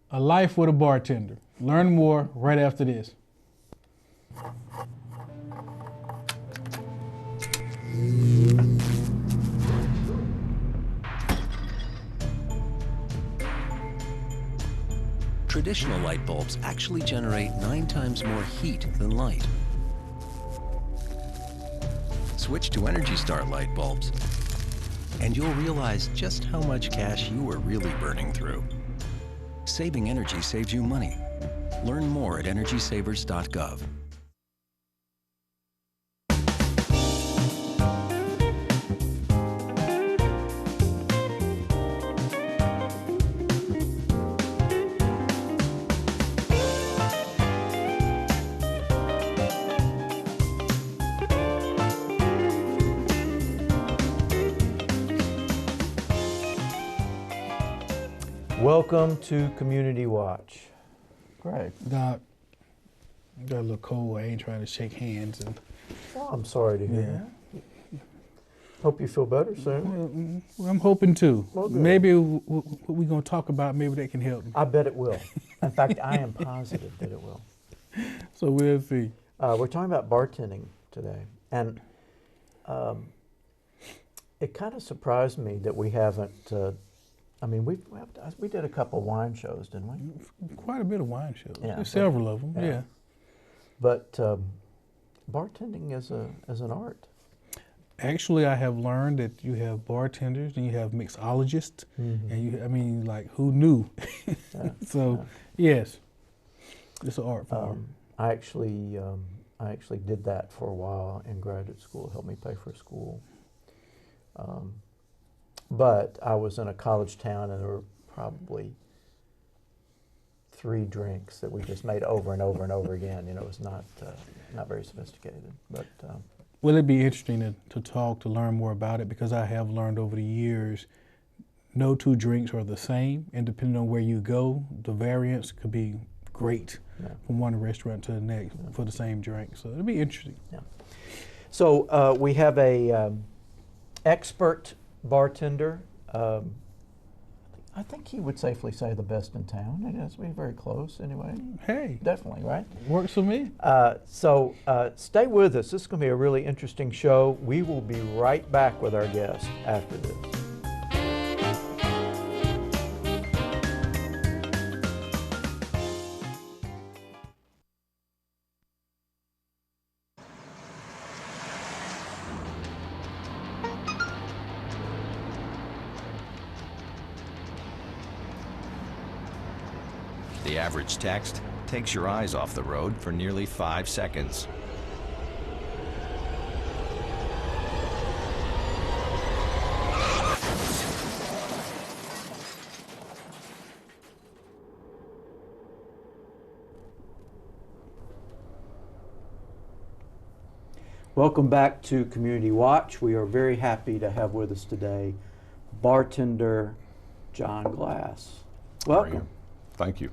A Life with a Bartender. Learn more right after this. Traditional light bulbs actually generate 9 times more heat than light. Switch to Energy Star light bulbs, and you'll realize just how much cash you are really burning through. Saving energy saves you money. Learn more at energysavers.gov. Welcome to Community Watch. Greg. Doc, got a little cold. I ain't trying to shake hands. And Well, I'm sorry to hear that. Hope you feel better soon. well, I'm hoping to. Well, good. Maybe what we're going to talk about, maybe that can help me. I bet it will. In fact, I am positive that it will. So we'll see. We're talking about bartending today. And it kind of surprised me that we haven't, we did a couple wine shows, didn't we? Quite a bit of wine shows. Yeah, There's several of them, yeah. But bartending is an art. Actually, I have learned that you have bartenders and you have mixologists, and who knew? Yeah, So, yes, it's an art form. I actually did that for a while in graduate school, helped me pay for school. But I was in a college town, and there were probably 3 drinks that we just made over and over and over again. It was not very sophisticated, but. Well, it'd be interesting to talk, to learn more about it, because I have learned over the years, no 2 drinks are the same, and depending on where you go, the variants could be great from one restaurant to the next for the same drink. So it'll be interesting. Yeah. So we have a expert bartender. I think he would safely say the best in town. I guess we're very close anyway. Hey, Definitely, right? works for me. So stay with us. This is going to be a really interesting show. We will be right back with our guest after this. The average text takes your eyes off the road for nearly 5 seconds. Welcome back to Community Watch. We are very happy to have with us today bartender John Glass. Welcome. Thank you.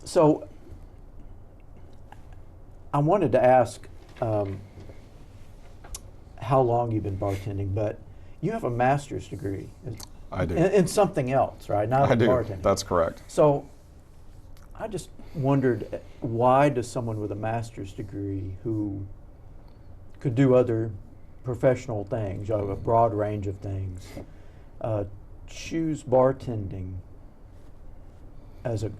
So I wanted to ask how long you've been bartending, but you have a master's degree I do. in something else, right? Not I in do. bartending. That's correct. So I just wondered, why does someone with a master's degree who could do other professional things, a broad range of things, choose bartending as a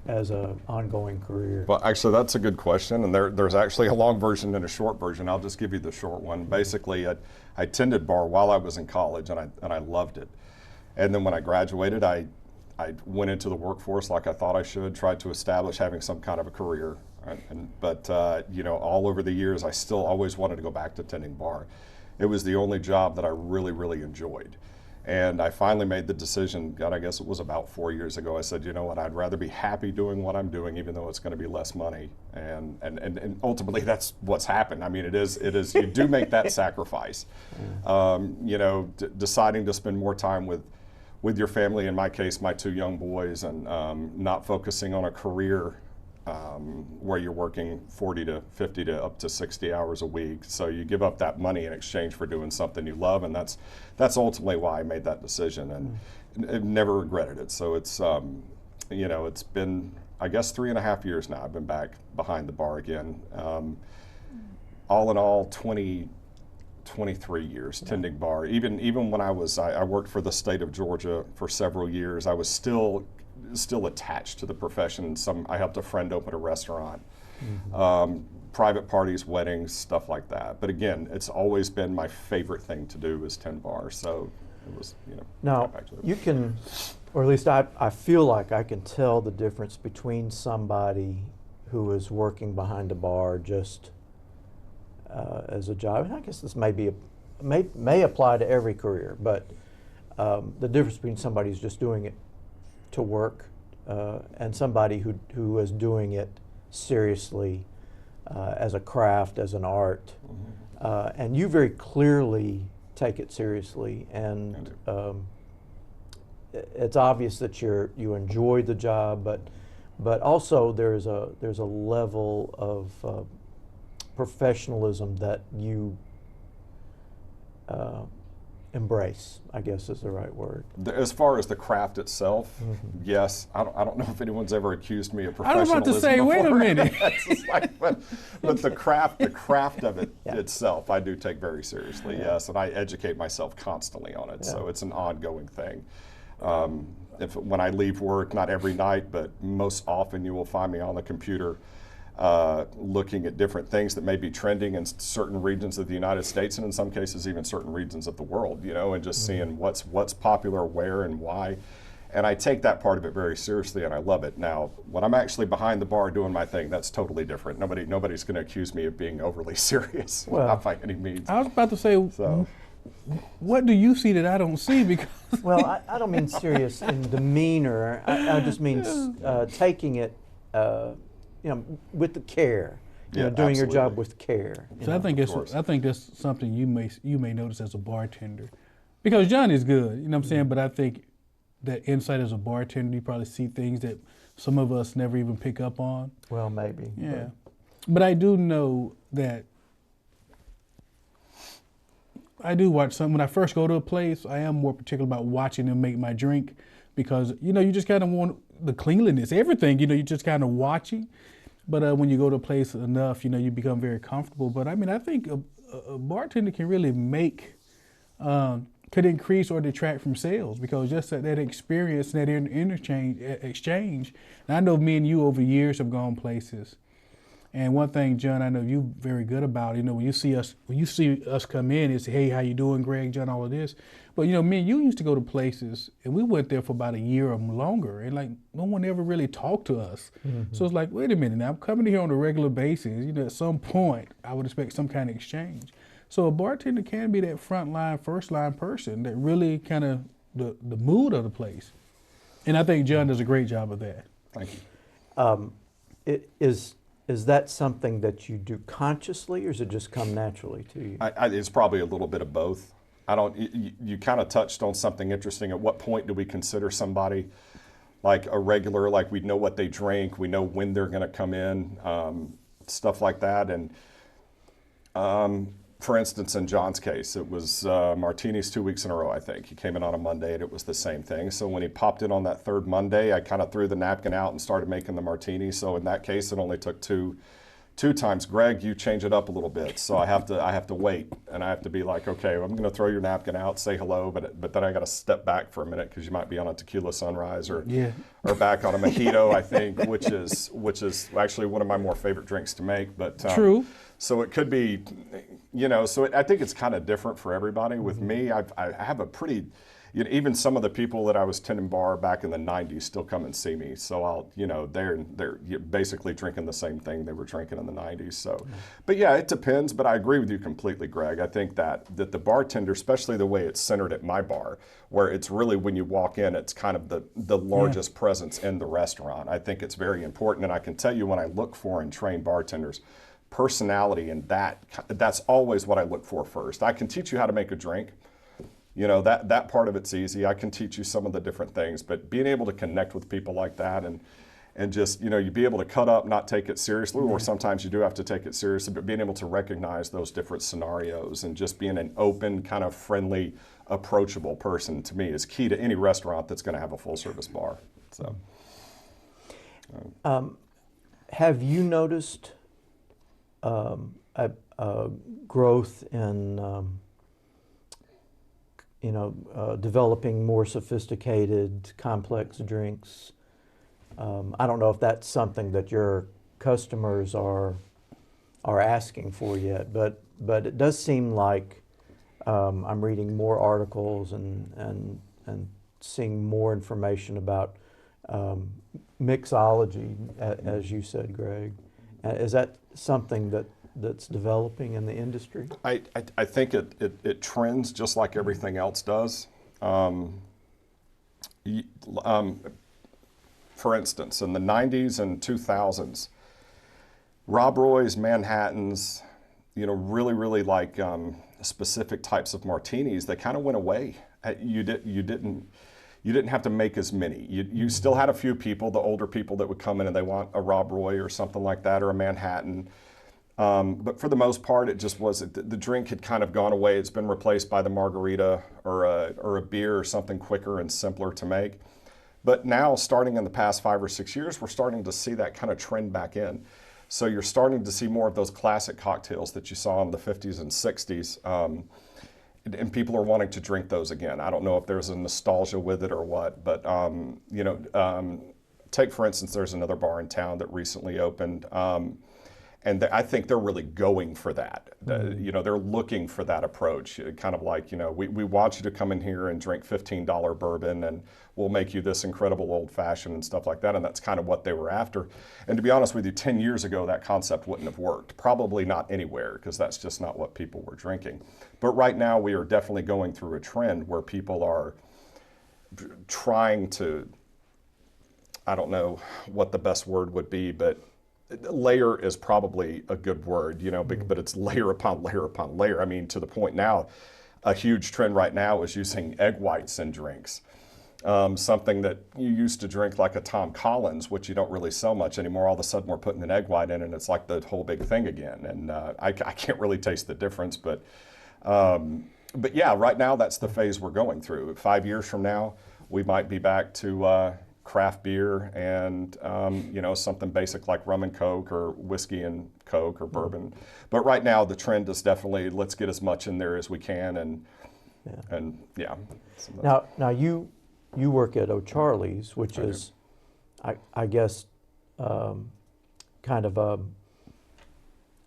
ongoing career? Well, actually, that's a good question, and there's actually a long version and a short version. I'll just give you the short one. Basically, I tended bar while I was in college, and I loved it. And then when I graduated, I went into the workforce like I thought I should, tried to establish having some kind of a career. Right? But all over the years, I still always wanted to go back to tending bar. It was the only job that I really, really enjoyed. And I finally made the decision, God, I guess it was about 4 years ago. I said, you know what, I'd rather be happy doing what I'm doing, even though it's going to be less money. And ultimately, that's what's happened. I mean, it is. You do make that sacrifice. Deciding to spend more time with your family, in my case, my 2 young boys, and not focusing on a career where you're working 40 to 50 to up to 60 hours a week. So you give up that money in exchange for doing something you love, and that's ultimately why I made that decision, and I've never regretted it. So you know, it's been, I guess, 3.5 years now. I've been back behind the bar again. All in all, 23 years tending bar. Even when I worked for the state of Georgia for several years, I was still attached to the profession. I helped a friend open a restaurant, private parties, weddings, stuff like that. But again, it's always been my favorite thing to do is tend bar. So it was, you know. Now, you can, or at least I feel like I can tell the difference between somebody who is working behind a bar just as a job. And I guess this may apply to every career, but the difference between somebody who's just doing it to work and somebody who is doing it seriously as a craft, as an art. And you very clearly take it seriously, and it's obvious that you enjoy the job, but also there's a level of professionalism that you embrace, I guess is the right word. As far as the craft itself, yes. I don't know if anyone's ever accused me of I was professionalism about to say, before. wait a minute. It's just like, but the craft of it itself, I do take very seriously, yes, and I educate myself constantly on it. So it's an ongoing thing. When I leave work, not every night, but most often, you will find me on the computer looking at different things that may be trending in certain regions of the United States, and in some cases even certain regions of the world, you know, and just seeing what's popular, where and why. And I take that part of it very seriously, and I love it. Now, when I'm actually behind the bar doing my thing, that's totally different. Nobody's going to accuse me of being overly serious, not by any means. I was about to say, what do you see that I don't see? Because well, I don't mean serious in demeanor. I just mean taking it, you know, with the care. You know, doing your job with care. So I think that's something you may notice as a bartender, because John is good. You know what I'm saying? But I think that insight as a bartender, you probably see things that some of us never even pick up on. Well, maybe. Yeah, but I do know that. I do watch some. When I first go to a place, I am more particular about watching them make my drink, because, you know, you just kind of want the cleanliness, everything, you know, you just kind of watching. But when you go to a place enough, you know, you become very comfortable. But I mean, I think a bartender can really could increase or detract from sales, because just that experience, that exchange. And I know me and you over years have gone places. And one thing, John, I know you're very good about, you know, when you see us come in, it's, hey, how you doing, Greg, John, all of this. But, you know, me and you used to go to places, and we went there for about a year or longer, and like no one ever really talked to us. So it's like, wait a minute, now I'm coming here on a regular basis. You know, at some point, I would expect some kind of exchange. So a bartender can be that front line, first line person that really kind of the mood of the place. And I think John does a great job of that. Thank you. Is that something that you do consciously, or does it just come naturally to you? It's probably a little bit of both. You kind of touched on something interesting. At what point do we consider somebody like a regular, like we know what they drink, we know when they're going to come in, stuff like that. And for instance, in John's case, it was martinis 2 weeks in a row, I think. He came in on a Monday, and it was the same thing. So when he popped in on that third Monday, I kind of threw the napkin out and started making the martinis. So in that case, it only took two times. Greg, you change it up a little bit. So I have to wait, and I have to be like, okay, I'm going to throw your napkin out, say hello, but then I got to step back for a minute, because you might be on a tequila sunrise or back on a mojito, I think, which is actually one of my more favorite drinks to make. But True. So it could be, you know, I think it's kind of different for everybody. With me, I have a pretty, you know, even some of the people that I was tending bar back in the 90s still come and see me. So they're basically drinking the same thing they were drinking in the 90s. So, but yeah, it depends. But I agree with you completely, Greg. I think that the bartender, especially the way it's centered at my bar, where it's really, when you walk in, it's kind of the largest presence in the restaurant. I think it's very important. And I can tell you, when I look for and train bartenders, personality, and that's always what I look for first. I can teach you how to make a drink. You know, that part of it's easy. I can teach you some of the different things, but being able to connect with people like that, and just, you know, you be able to cut up, not take it seriously, or sometimes you do have to take it seriously, but being able to recognize those different scenarios and just being an open, kind of friendly, approachable person, to me, is key to any restaurant that's going to have a full service bar. So. Have you noticed a growth in developing more sophisticated, complex drinks? I don't know if that's something that your customers are asking for yet, but it does seem like I'm reading more articles and seeing more information about mixology, as you said, Greg. Is that something that's developing in the industry? I think it trends just like everything else does. For instance, in the 90s and 2000s, Rob Roy's, Manhattans, really like specific types of martinis, they kind of went away. You didn't have to make as many. You still had a few people, the older people, that would come in and they want a Rob Roy or something like that, or a Manhattan. But for the most part, it just wasn't. The drink had kind of gone away. It's been replaced by the margarita or a beer or something quicker and simpler to make. But now, starting in the past 5 or 6 years, we're starting to see that kind of trend back in. So you're starting to see more of those classic cocktails that you saw in the 50s and 60s. And people are wanting to drink those again. I don't know if there's a nostalgia with it or what, but take, for instance, there's another bar in town that recently opened. And I think they're really going for that. They're looking for that approach. Kind of like, we want you to come in here and drink $15 bourbon, and we'll make you this incredible old fashioned and stuff like that. And that's kind of what they were after. And to be honest with you, 10 years ago, that concept wouldn't have worked. Probably not anywhere, because that's just not what people were drinking. But right now, we are definitely going through a trend where people are trying to, I don't know what the best word would be, but layer is probably a good word, but it's layer upon layer upon layer. I mean, to the point now, a huge trend right now is using egg whites in drinks. Something that you used to drink like a Tom Collins, which you don't really sell much anymore. All of a sudden, we're putting an egg white in, and it's like the whole big thing again. And I can't really taste the difference, but yeah, right now that's the phase we're going through. 5 years from now, we might be back to craft beer and something basic like rum and Coke or whiskey and Coke or bourbon. But right now the trend is definitely, let's get as much in there as we can So now you work at O'Charlie's, which is I guess kind of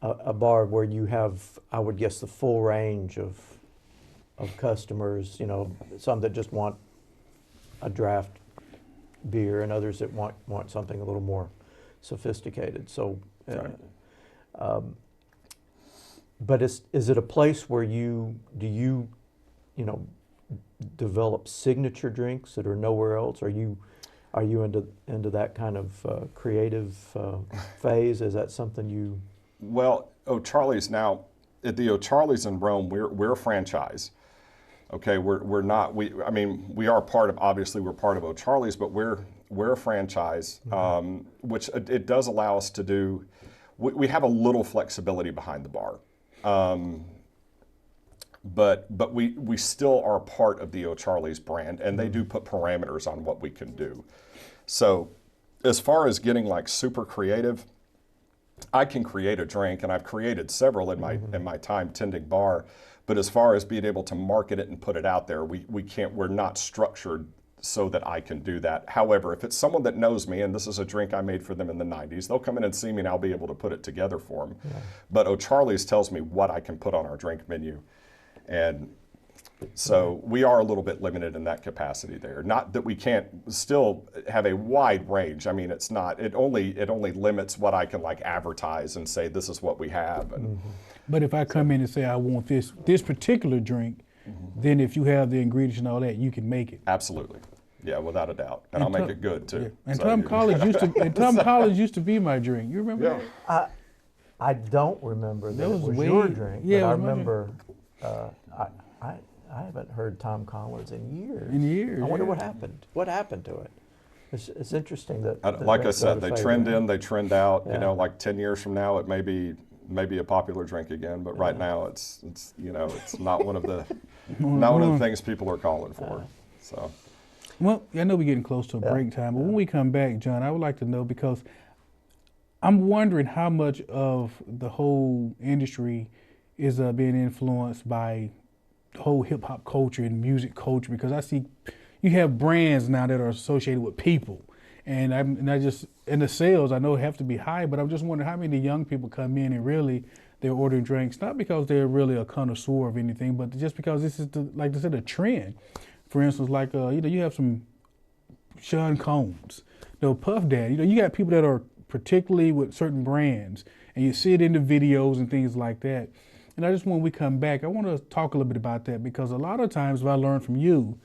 a bar where you have, I would guess, the full range of customers, some that just want a draft beer and others that want something a little more sophisticated. So, but is it a place where you develop signature drinks that are nowhere else? Are you into that kind of creative phase? Is that something you? Well, O'Charlie's now, at the O'Charlie's in Rome, we're a franchise. Okay, we're not. We are part of. Obviously, we're part of O'Charlie's, but we're a franchise, which it does allow us to do. We have a little flexibility behind the bar, but we still are part of the O'Charlie's brand, and they do put parameters on what we can do. So, as far as getting like super creative, I can create a drink, and I've created several in my time tending bar. But as far as being able to market it and put it out there, we can't. We're not structured so that I can do that. However, if it's someone that knows me, and this is a drink I made for them in the 90s, they'll come in and see me, and I'll be able to put it together for them. Yeah. But O'Charlie's tells me what I can put on our drink menu, and so we are a little bit limited in that capacity there. Not that we can't still have a wide range. I mean, it's not. It only limits what I can like advertise and say this is what we have. And, But if I come in and say I want this particular drink, then if you have the ingredients and all that, you can make it. Absolutely, yeah, without a doubt, and I'll make it good too. Yeah. And Tom Collins used to be my drink. You remember that? I don't remember that it was your drink, yeah, but I remember. I haven't heard Tom Collins in years. I wonder what happened. What happened to it? It's interesting that. Like I said, they trend in, they trend out. Yeah. Like 10 years from now, it may be a popular drink again. But right now, it's not one of the things people are calling for. So. Well, I know we're getting close to a break time, but when we come back, John, I would like to know, because I'm wondering how much of the whole industry is being influenced by the whole hip hop culture and music culture, because I see you have brands now that are associated with people. And the sales I know have to be high, but I'm just wondering how many young people come in and really they're ordering drinks, not because they're really a connoisseur of anything, but just because this is like I said, a trend. For instance, like you have some Sean Combs, Puff Daddy. You got people that are particularly with certain brands, and you see it in the videos and things like that. And I just, when we come back, I want to talk a little bit about that, because a lot of times, what I learned from you,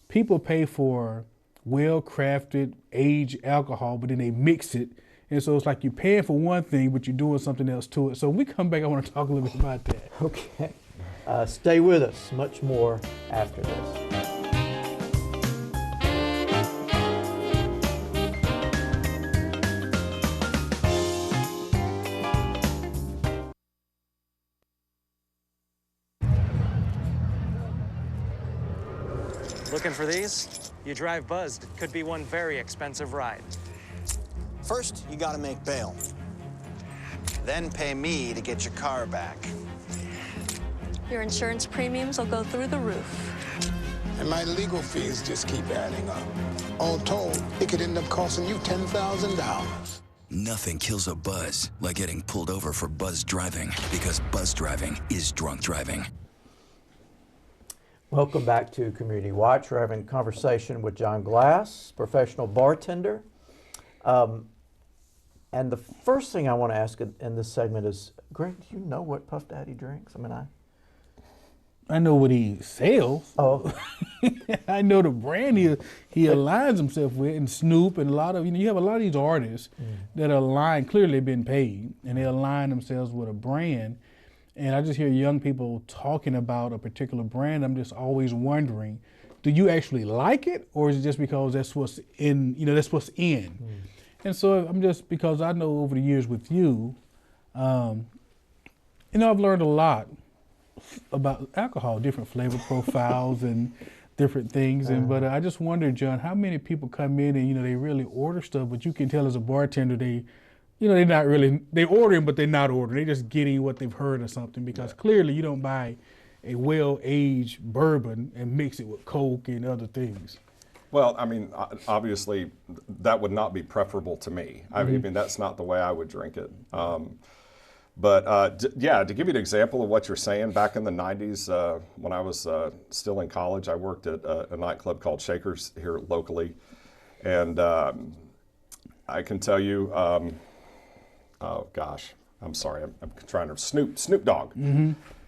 people pay for well-crafted, aged alcohol, but then they mix it. And so it's like you're paying for one thing, but you're doing something else to it. So when we come back, I want to talk a little bit about that. Okay. Stay with us. Much more after this. Looking for these? You drive buzzed. It could be one very expensive ride. First, you gotta make bail. Then pay me to get your car back. Your insurance premiums will go through the roof. And my legal fees just keep adding up. All told, it could end up costing you $10,000. Nothing kills a buzz like getting pulled over for buzz driving, because buzz driving is drunk driving. Welcome back to Community Watch. We're having a conversation with John Glass, professional bartender. And the first thing I want to ask in this segment is, Greg, do you know what Puff Daddy drinks? I know what he sells. Oh. I know the brand he aligns himself with, and Snoop, and a lot of, you have a lot of these artists that are aligned, clearly been paid, and they align themselves with a brand. And I just hear young people talking about a particular brand. I'm just always wondering, do you actually like it, or is it just because that's what's in, that's what's in? And so I'm just, because I know over the years with you, I've learned a lot about alcohol, different flavor profiles and different things. But I just wonder, John, how many people come in and, they really order stuff, but you can tell as a bartender, they're not really, they're ordering, but they're not ordering. They're just getting what they've heard or something, because clearly you don't buy a well-aged bourbon and mix it with Coke and other things. Well, obviously, that would not be preferable to me. I mean, that's not the way I would drink it. But to give you an example of what you're saying, back in the 90s, when I was still in college, I worked at a nightclub called Shakers here locally. And I can tell you, oh gosh, I'm sorry, I'm trying to, Snoop Dogg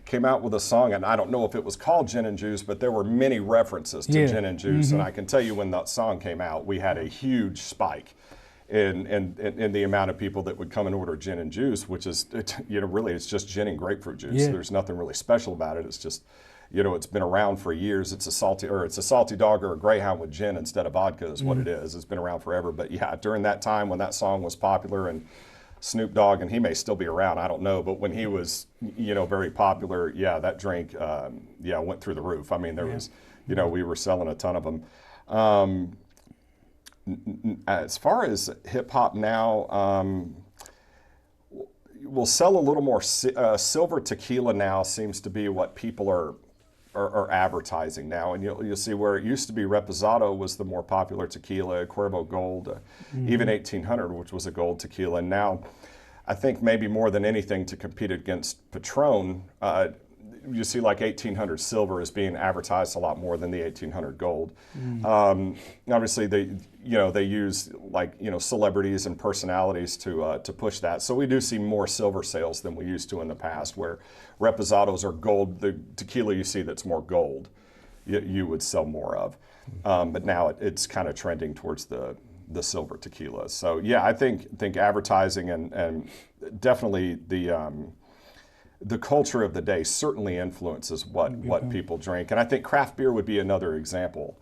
came out with a song, and I don't know if it was called Gin and Juice, but there were many references to gin and juice. And I can tell you, when that song came out, we had a huge spike in the amount of people that would come and order gin and juice, which is, really it's just gin and grapefruit juice. There's nothing really special about it. It's just, it's been around for years. It's a salty dog or a Greyhound with gin instead of vodka is what it is. It's been around forever. But yeah, during that time when that song was popular, and Snoop Dogg, and he may still be around, I don't know, but when he was, very popular, that drink, went through the roof. I mean, there was, we were selling a ton of them. As far as hip hop now, we'll sell a little more silver tequila now. Seems to be what people are advertising now, and you'll see where it used to be Reposado was the more popular tequila, Cuervo Gold, even 1800, which was a gold tequila. And now, I think maybe more than anything, to compete against Patron, you see like 1800 silver is being advertised a lot more than the 1800 gold. Obviously, they use celebrities and personalities to push that. So we do see more silver sales than we used to in the past, where Reposados are gold. The tequila you see that's more gold, you would sell more of. But now it's kind of trending towards the silver tequila. So yeah, I think advertising and definitely the culture of the day certainly influences what people drink. And I think craft beer would be another example,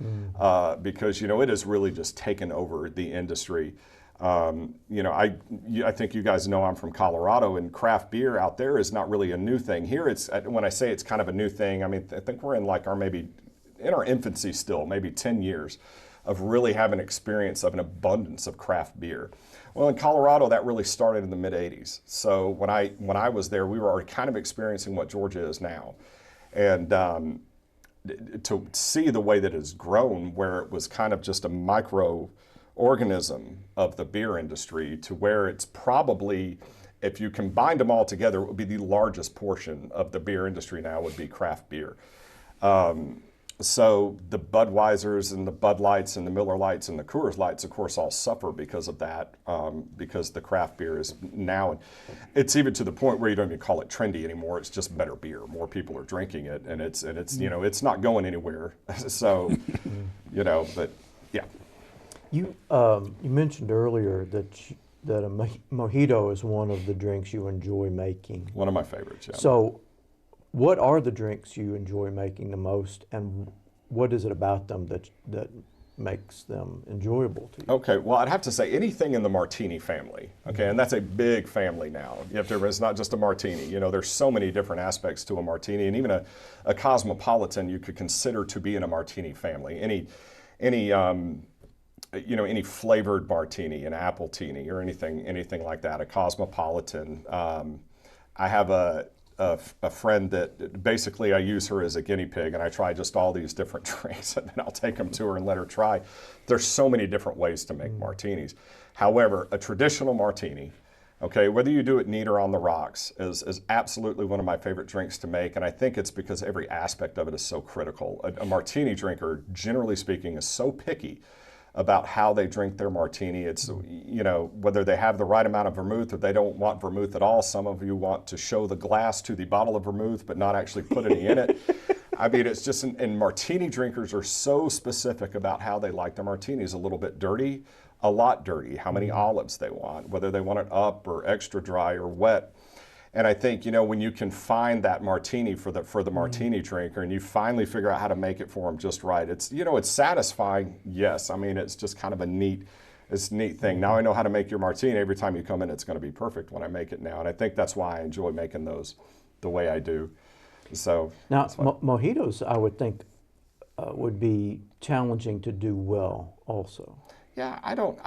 because, it has really just taken over the industry. I think you guys know I'm from Colorado, and craft beer out there is not really a new thing. Here, when I say it's kind of a new thing, I think we're in our infancy still, maybe 10 years. of really having experience of an abundance of craft beer. Well, in Colorado, that really started in the mid '80s. So when I was there, we were already kind of experiencing what Georgia is now, and to see the way that it's grown, where it was kind of just a microorganism of the beer industry, to where it's probably, if you combined them all together, it would be the largest portion of the beer industry now would be craft beer. So the Budweisers and the Bud Lights and the Miller Lights and the Coors Lights, of course, all suffer because of that, because the craft beer is now, it's even to the point where you don't even call it trendy anymore. It's just better beer. More people are drinking it, and it's you know, it's not going anywhere. So, you know, but yeah. You mentioned earlier that a mojito is one of the drinks you enjoy making. One of my favorites, yeah. So, what are the drinks you enjoy making the most, and what is it about them that makes them enjoyable to you? Okay, well, I'd have to say anything in the martini family. Okay, and that's a big family now. You have to. It's not just a martini. You know, there's so many different aspects to a martini, and even a cosmopolitan you could consider to be in a martini family. Any you know, any flavored martini, an appletini, or anything like that. A cosmopolitan. I have a friend that basically I use her as a guinea pig, and I try just all these different drinks, and then I'll take them to her and let her try. There's so many different ways to make martinis. However, a traditional martini, okay, whether you do it neat or on the rocks, is absolutely one of my favorite drinks to make, and I think it's because every aspect of it is so critical. A martini drinker, generally speaking, is so picky about how they drink their martini. It's, you know, whether they have the right amount of vermouth or they don't want vermouth at all. Some of you want to show the glass to the bottle of vermouth but not actually put any in it. I mean, it's just, and martini drinkers are so specific about how they like their martinis. A little bit dirty, a lot dirty, how many olives they want, whether they want it up or extra dry or wet. And I think, you know, when you can find that martini for the martini drinker, and you finally figure out how to make it for them just right, it's, you know, it's satisfying. Yes, I mean, it's just kind of a neat thing. Now I know how to make your martini. Every time you come in, it's going to be perfect when I make it now. And I think that's why I enjoy making those the way I do. So now, mojitos, I would think, would be challenging to do well also. Yeah, I don't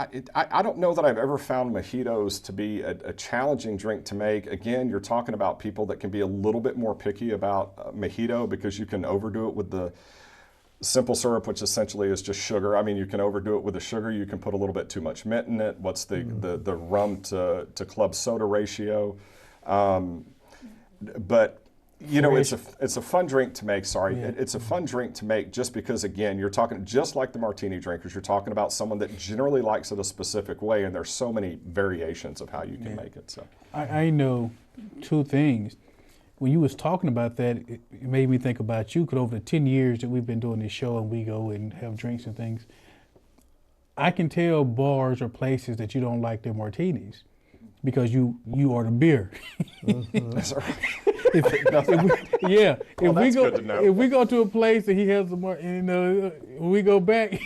know that I've ever found mojitos to be a challenging drink to make. Again, you're talking about people that can be a little bit more picky about mojito, because you can overdo it with the simple syrup, which essentially is just sugar. I mean, you can overdo it with the sugar. You can put a little bit too much mint in it. What's the rum to club soda ratio? But you know, it's a fun drink to make. Sorry, yeah. It's a fun drink to make just because, again, you're talking just like the martini drinkers. You're talking about someone that generally likes it a specific way, and there's so many variations of how you can make it. So I know two things. When you was talking about that, it made me think about you. Because over the 10 years that we've been doing this show, and we go and have drinks and things, I can tell bars or places that you don't like their martinis because you order beer. That's right. If we go to a place and he has some more, you know, when we go back,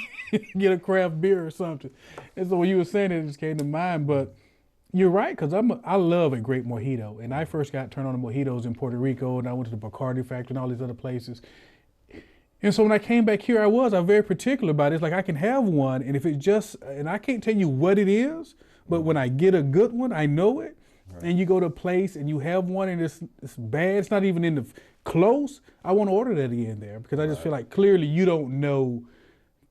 get a craft beer or something. And so when you were saying it just came to mind. But you're right, because I love a great mojito. And I first got turned on to mojitos in Puerto Rico, and I went to the Bacardi factory and all these other places. And so when I came back here, I'm very particular about it. It's like I can have one, and if it just, and I can't tell you what it is, but when I get a good one, I know it. Right. And you go to a place and you have one and it's bad, it's not even in the close, I want to order that in there, because I just feel like clearly you don't know.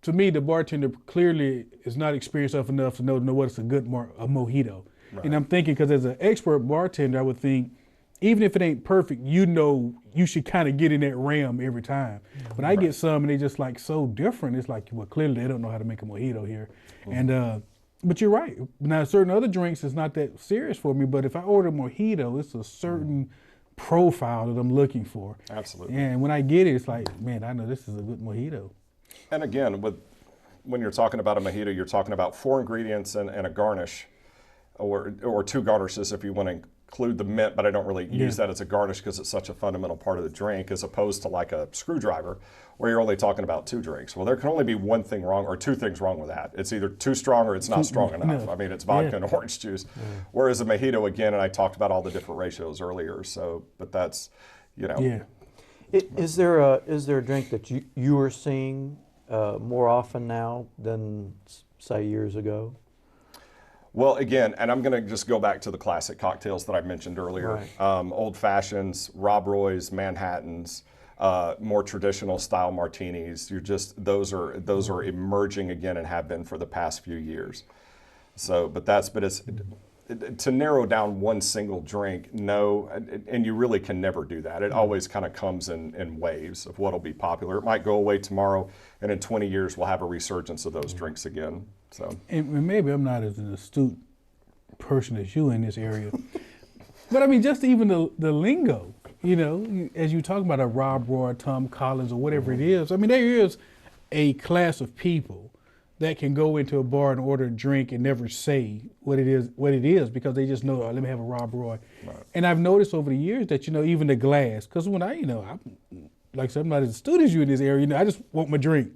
To me, the bartender clearly is not experienced enough to know what's a good a mojito. Right. And I'm thinking, because as an expert bartender, I would think, even if it ain't perfect, you know you should kind of get in that realm every time. When I get some and they just like so different, it's like, well, clearly they don't know how to make a mojito here. And but you're right. Now, certain other drinks is not that serious for me, but if I order a mojito, it's a certain profile that I'm looking for. Absolutely. And when I get it, it's like, man, I know this is a good mojito. And again, when you're talking about a mojito, you're talking about 4 ingredients and a garnish, or 2 garnishes if you want to include the mint, but I don't really use that as a garnish because it's such a fundamental part of the drink, as opposed to like a screwdriver where you're only talking about 2 drinks. Well, there can only be one thing wrong, or 2 things wrong with that. It's either too strong or it's not strong enough. I mean, it's vodka and orange juice. Whereas a mojito, again, and I talked about all the different ratios earlier, so, but that's, you know. Is there a drink that you are seeing more often now than, say, years ago? Well, again, and I'm going to just go back to the classic cocktails that I mentioned earlier. Right. Old Fashions, Rob Roy's, Manhattans, more traditional style martinis. Those are emerging again and have been for the past few years. So, but it's to narrow down one single drink, no, and you really can never do that. It always kind of comes in waves of what'll be popular. It might go away tomorrow, and in 20 years we'll have a resurgence of those drinks again. So, and maybe I'm not as an astute person as you in this area, but I mean, just even the lingo, as you talk about a Rob Roy, Tom Collins, or whatever it is. I mean, there is a class of people that can go into a bar and order a drink and never say what it is because they just know, oh, let me have a Rob Roy. Right. And I've noticed over the years that, even the glass, because when I'm like I said, I'm not as astute as you in this area, I just want my drink.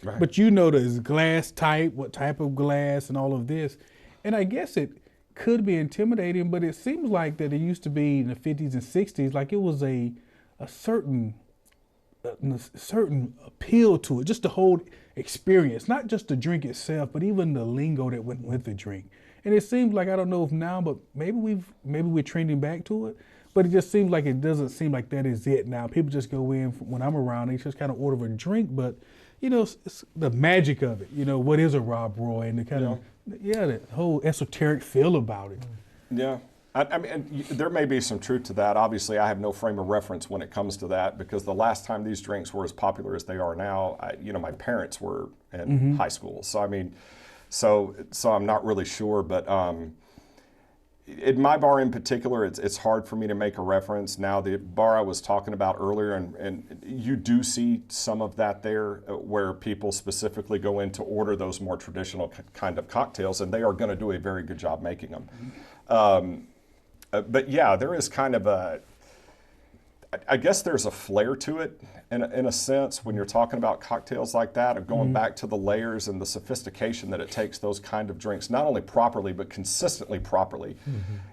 Right. But the glass type, what type of glass and all of this. And I guess it could be intimidating, but it seems like that it used to be in the 50s and 60s, like it was a certain appeal to it, just the whole experience, not just the drink itself, but even the lingo that went with the drink. And it seems like, I don't know if now, but maybe we're trending back to it, but it just seems like it doesn't seem like that is it now. People just go in, when I'm around, they just kind of order a drink, but it's the magic of it. What is a Rob Roy and the kind of, that whole esoteric feel about it. Yeah. I mean, there may be some truth to that. Obviously, I have no frame of reference when it comes to that because the last time these drinks were as popular as they are now, my parents were in high school. So, I mean, so I'm not really sure. But in my bar in particular, it's hard for me to make a reference. Now, the bar I was talking about earlier, and you do see some of that there where people specifically go in to order those more traditional kind of cocktails, and they are going to do a very good job making them. But yeah, there is kind of I guess there's a flair to it in a sense when you're talking about cocktails like that, of going back to the layers and the sophistication that it takes those kind of drinks, not only properly, but consistently properly.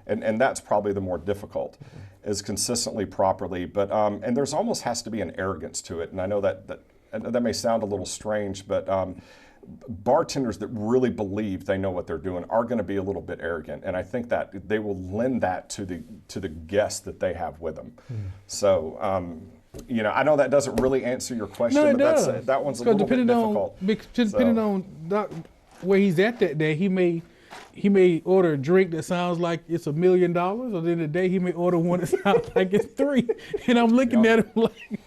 And that's probably the more difficult, is consistently properly. But, and there's almost has to be an arrogance to it. And I know that may sound a little strange, but bartenders that really believe they know what they're doing are going to be a little bit arrogant, and I think that they will lend that to the guests that they have with them. So, I know that doesn't really answer your question, no, it but does. that one's a little bit difficult. Depending on where he's at that day, he may order a drink that sounds like it's $1 million, or then the day he may order one that sounds like it's $3 million. And I'm looking at him like.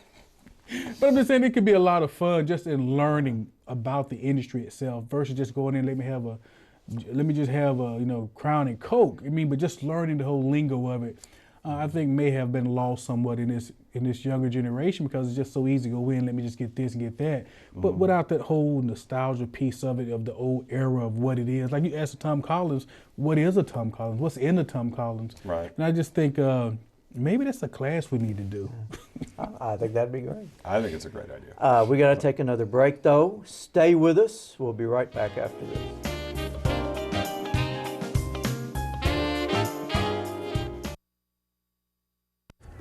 But I'm just saying it could be a lot of fun just in learning about the industry itself versus just going in, let me just have a Crown and Coke. I mean, but just learning the whole lingo of it, I think may have been lost somewhat in this younger generation because it's just so easy to go in, let me just get this and get that. But without that whole nostalgia piece of it, of the old era of what it is. Like you asked Tom Collins, what is a Tom Collins? What's in a Tom Collins? Right. And I just think maybe that's a class we need to do. I think that'd be great. I think it's a great idea. We got to take another break, though. Stay with us. We'll be right back after this.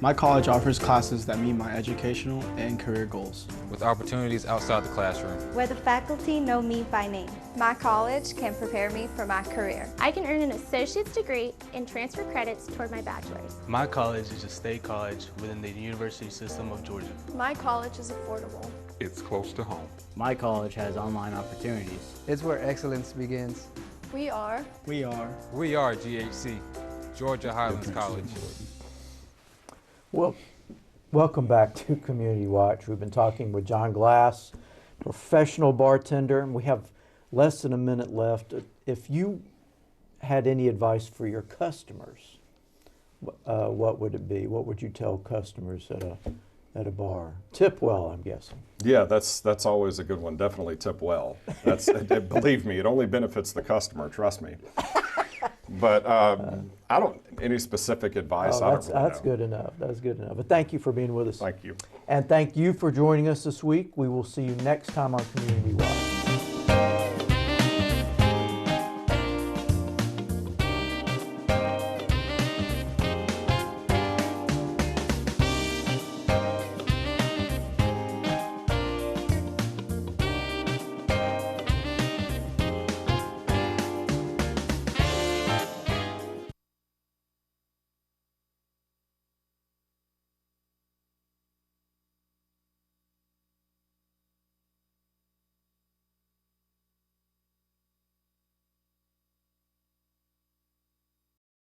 My college offers classes that meet my educational and career goals. With opportunities outside the classroom. Where the faculty know me by name. My college can prepare me for my career. I can earn an associate's degree and transfer credits toward my bachelor's. My college is a state college within the university system of Georgia. My college is affordable. It's close to home. My college has online opportunities. It's where excellence begins. We are GHC, Georgia Highlands College. Well, welcome back to Community Watch. We've been talking with John Glass, professional bartender, and we have less than a minute left. If you had any advice for your customers, what would it be? What would you tell customers at a bar? Tip well, I'm guessing. Yeah, that's always a good one. Definitely tip well. Believe me, it only benefits the customer. Trust me. But I don't any specific advice. I don't really that's know. good enough. That's good enough. But thank you for being with us. Thank you. And thank you for joining us this week. We will see you next time on Community Watch.